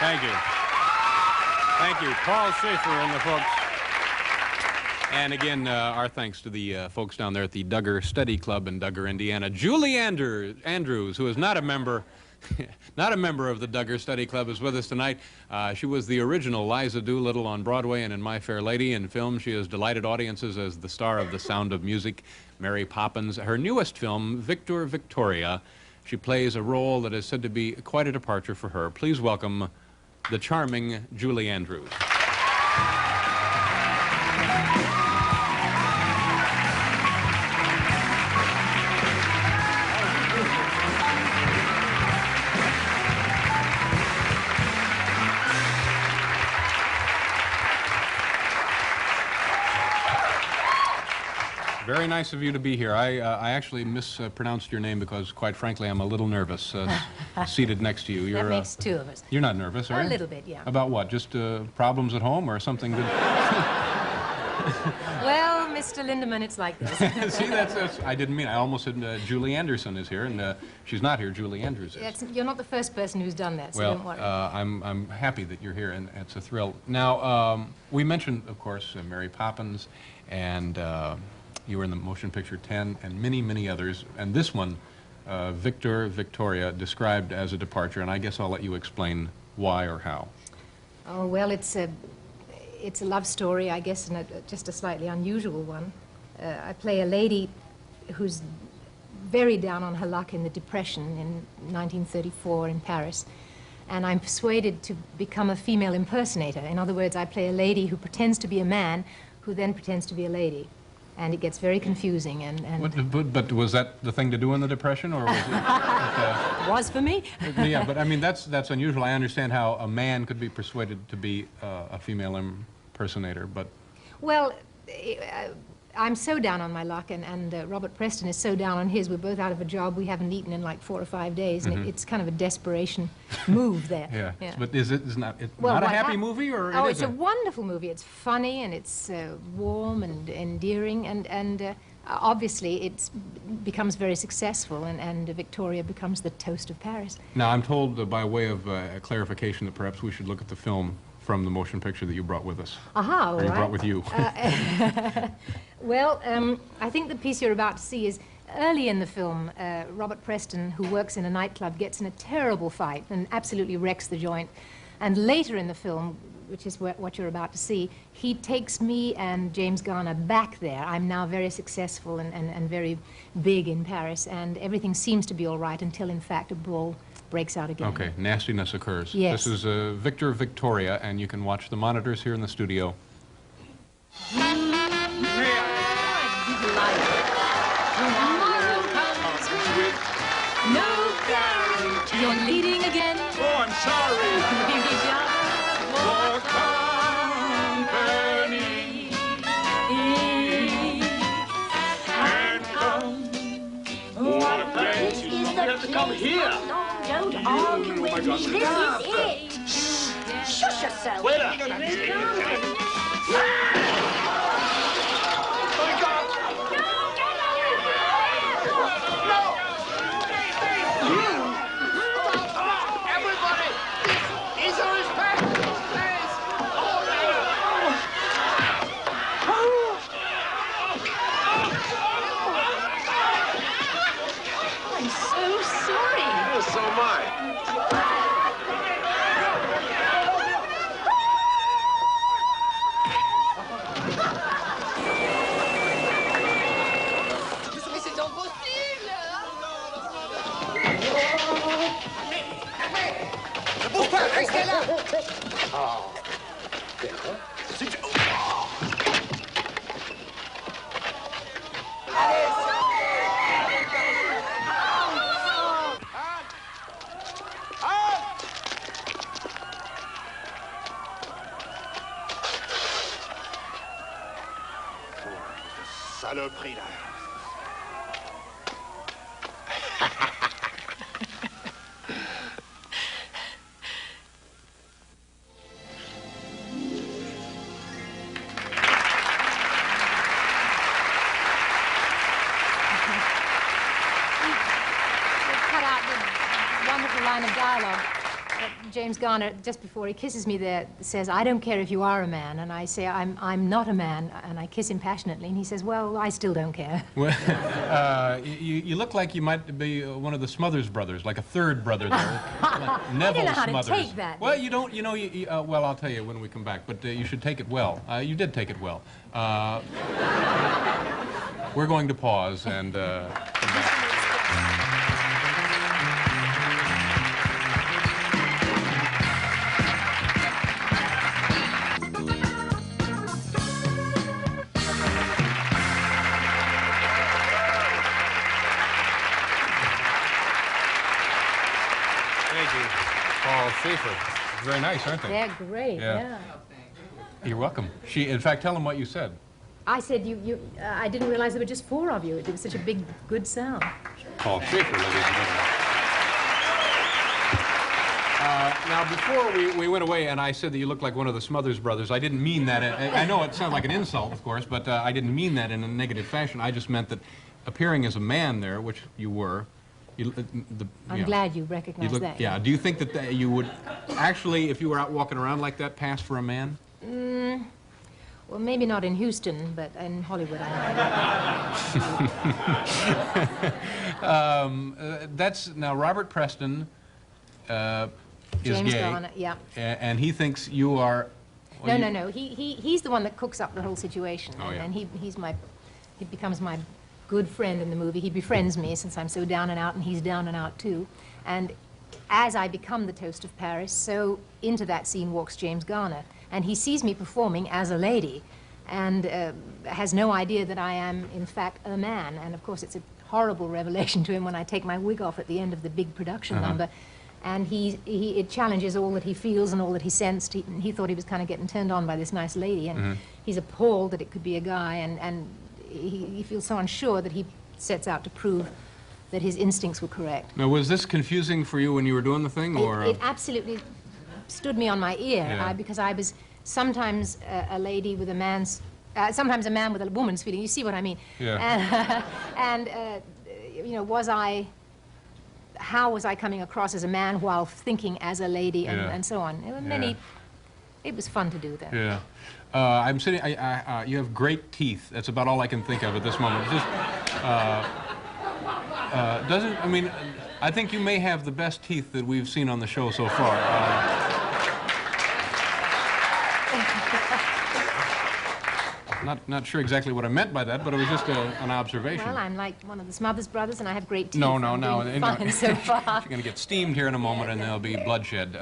Thank you. Thank you. Paul Schaefer and the folks. And again, our thanks to the folks down there at the Duggar Study Club in Duggar, Indiana. Julie Andrews, who is not a member of the Duggar Study Club, is with us tonight. She was the original Liza Doolittle on Broadway and in My Fair Lady. In film, she has delighted audiences as the star of The Sound of Music, Mary Poppins. Her newest film, Victor Victoria, she plays a role that is said to be quite a departure for her. Please welcome the charming Julie Andrews. Very nice of you to be here. I actually mispronounced your name because, quite frankly, I'm a little nervous seated next to you. That makes two of us. You're not nervous, are you? A little bit, yeah. About what? Just problems at home or something good? Well, Mr. Lindemann, it's like this. See, that's I didn't mean. I almost said Julie Anderson is here, and she's not here. Julie Andrews is. You're not the first person who's done that, so well, don't worry. I'm happy that you're here, and it's a thrill. Now, we mentioned, of course, Mary Poppins, and you were in the motion picture 10 and many, many others. And this one, Victor Victoria, described as a departure. And I guess I'll let you explain why or how. Oh, well, it's a love story, I guess, and just a slightly unusual one. I play a lady who's very down on her luck in the Depression in 1934 in Paris. And I'm persuaded to become a female impersonator. In other words, I play a lady who pretends to be a man who then pretends to be a lady. And it gets very confusing. But was that the thing to do in the Depression, or was it? It was for me. Yeah, but I mean that's unusual. I understand how a man could be persuaded to be a female impersonator, but well, I'm so down on my luck, and Robert Preston is so down on his. We're both out of a job. We haven't eaten in like 4 or 5 days, and it's kind of a desperation move there. Yeah. But it's not a happy movie, or oh, it's a wonderful movie. It's funny and it's warm and endearing, and obviously it becomes very successful, and Victoria becomes the toast of Paris. Now, I'm told by way of clarification that perhaps we should look at the film from the motion picture that you brought with us. Aha, or you brought with you. Well, I think the piece you're about to see is early in the film. Robert Preston, who works in a nightclub, gets in a terrible fight and absolutely wrecks the joint. And later in the film, which is what you're about to see, he takes me and James Garner back there. I'm now very successful and very big in Paris, and everything seems to be all right until, in fact, a brawl breaks out again. Okay, nastiness occurs. Yes. This is Victor Victoria, and you can watch the monitors here in the studio. No guarantee. You're leading again. Oh, I'm sorry. For company. And come. What a place. You have to come here. Don't argue with me. This is it. Shush yourself. Waiter. So am I. Mais c'est impossible! Ne bouge pas, restez là! Saloperie, là. Cut out the wonderful line of dialogue. James Garner, just before he kisses me there, says, "I don't care if you are a man." And I say, I'm not a man, and I kiss him passionately. And he says, "Well, I still don't care." Well, you look like you might be one of the Smothers Brothers, like a third brother there. Like Neville I don't know how Smothers. to take that. Well, you don't, you know, well, I'll tell you when we come back, but you should take it well. You did take it well. We're going to pause and come back. Paul Schaefer. Very nice, aren't they? They're great, yeah. You're welcome. In fact, tell them what you said. I said, I didn't realize there were just 4 of you. It was such a big, good sound. Paul Schaefer, ladies and gentlemen. Now, before we went away and I said that you looked like one of the Smothers Brothers, I didn't mean that. I know it sounds like an insult, of course, but I didn't mean that in a negative fashion. I just meant that appearing as a man there, which you were, I'm glad you recognized that. Yeah. Do you think that you would actually, if you were out walking around like that, pass for a man? Well, maybe not in Houston, but in Hollywood, I might. That's now Robert Preston is James gay, Garner, yeah. And he thinks you are. Well, No. He's the one that cooks up the whole situation, Oh, yeah. and he becomes my good friend in the movie. He befriends me since I'm so down and out, and he's down and out too. And as I become the toast of Paris, so into that scene walks James Garner, and he sees me performing as a lady, and has no idea that I am in fact a man. And of course, it's a horrible revelation to him when I take my wig off at the end of the big production number. And it challenges all that he feels and all that he sensed. He thought he was kind of getting turned on by this nice lady, and he's appalled that it could be a guy, and he feels so unsure that he sets out to prove that his instincts were correct. Now, was this confusing for you when you were doing the thing, or? It absolutely stood me on my ear, Yeah. because I was sometimes a lady with a man's, sometimes a man with a woman's feeling. You see what I mean? Yeah. And you know, how was I coming across as a man while thinking as a lady, and so on? There were many. It was fun to do that. Yeah. I'm sitting. You have great teeth. That's about all I can think of at this moment. Just doesn't. I mean, I think you may have the best teeth that we've seen on the show so far. Not sure exactly what I meant by that, but it was just an observation. Well, I'm like one of the Smothers Brothers, and I have great teeth. No. I'm doing fine so far. You're going to get steamed here in a moment, and there'll be bloodshed.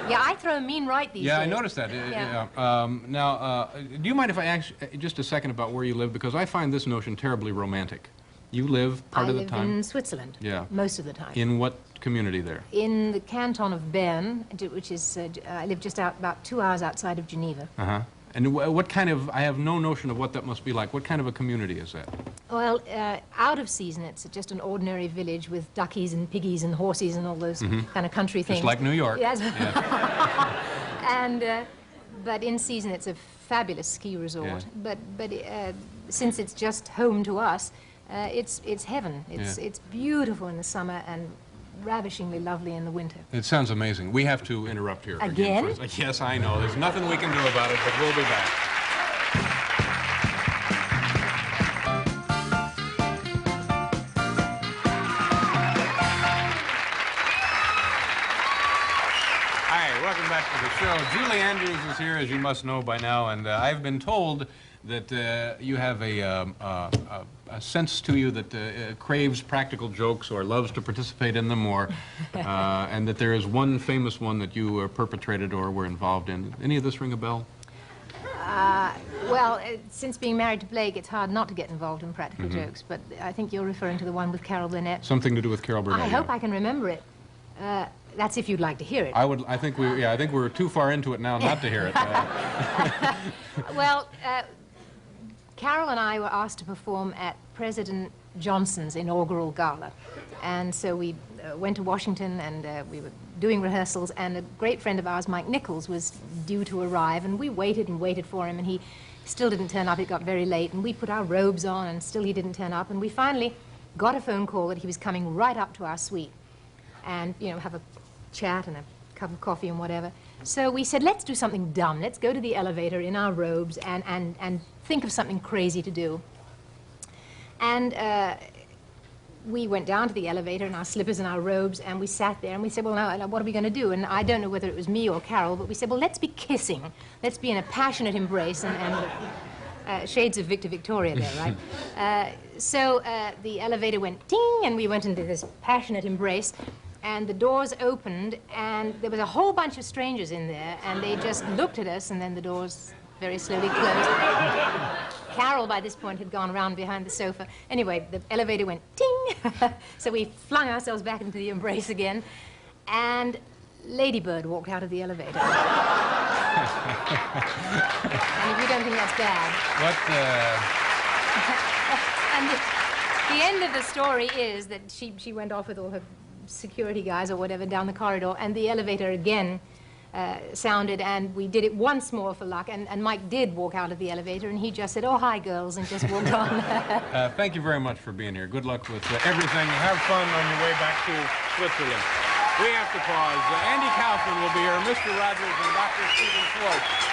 Yeah, I throw a mean right these days. Yeah, I noticed that. Now, do you mind if I ask just a second about where you live? Because I find this notion terribly romantic. You live part of the time? I live in Switzerland. Yeah. Most of the time. In what community there? In the canton of Bern, which is, I live just about 2 hours outside of Geneva. Uh-huh. And what kind of, I have no notion of what that must be like. What kind of a community is that? Well, out of season, it's just an ordinary village with duckies and piggies and horses and all those kind of country things. Just like New York. Yes. Yeah. And, but in season, it's a fabulous ski resort. Yeah. But since it's just home to us, it's heaven. It's beautiful in the summer and ravishingly lovely in the winter. It sounds amazing. We have to interrupt here. Again? Yes, I know. There's nothing we can do about it, but we'll be back. Hi, welcome back to the show. Julie Andrews is here, as you must know by now, and I've been told that you have a sense to you that craves practical jokes or loves to participate in them, or and that there is one famous one that you perpetrated or were involved in. Any of this ring a bell? Well, since being married to Blake, it's hard not to get involved in practical jokes, but I think you're referring to the one with Carol Burnett. Something to do with Carol Burnett. I hope I can remember it. That's if you'd like to hear it. I think we're too far into it now not to hear it. Well, Carol and I were asked to perform at President Johnson's inaugural gala. And so we went to Washington, and we were doing rehearsals, and a great friend of ours, Mike Nichols, was due to arrive, and we waited and waited for him, and he still didn't turn up. It got very late, and we put our robes on, and still he didn't turn up, and we finally got a phone call that he was coming right up to our suite and, you know, have a chat and a cup of coffee and whatever. So we said, let's do something dumb. Let's go to the elevator in our robes and think of something crazy to do. And we went down to the elevator in our slippers and our robes, and we sat there, and we said, well, now, what are we going to do? And I don't know whether it was me or Carol, but we said, well, let's be kissing. Let's be in a passionate embrace, and shades of Victor Victoria there, right? So the elevator went ting, and we went into this passionate embrace, and the doors opened, and there was a whole bunch of strangers in there, and they just looked at us, and then the doors very slowly closed. Carol, by this point, had gone around behind the sofa. Anyway, the elevator went ting, so we flung ourselves back into the embrace again, and Ladybird walked out of the elevator. And if you don't think that's bad... And the end of the story is that she went off with all her security guys or whatever down the corridor, and the elevator again sounded, and we did it once more for luck, and Mike did walk out of the elevator, and he just said, oh, hi, girls, and just walked on. Thank you very much for being here. Good luck with everything. Have fun on your way back to Switzerland. We have to pause. Andy Kaufman will be here, Mr. Rogers, and Dr. Stephen Schwartz.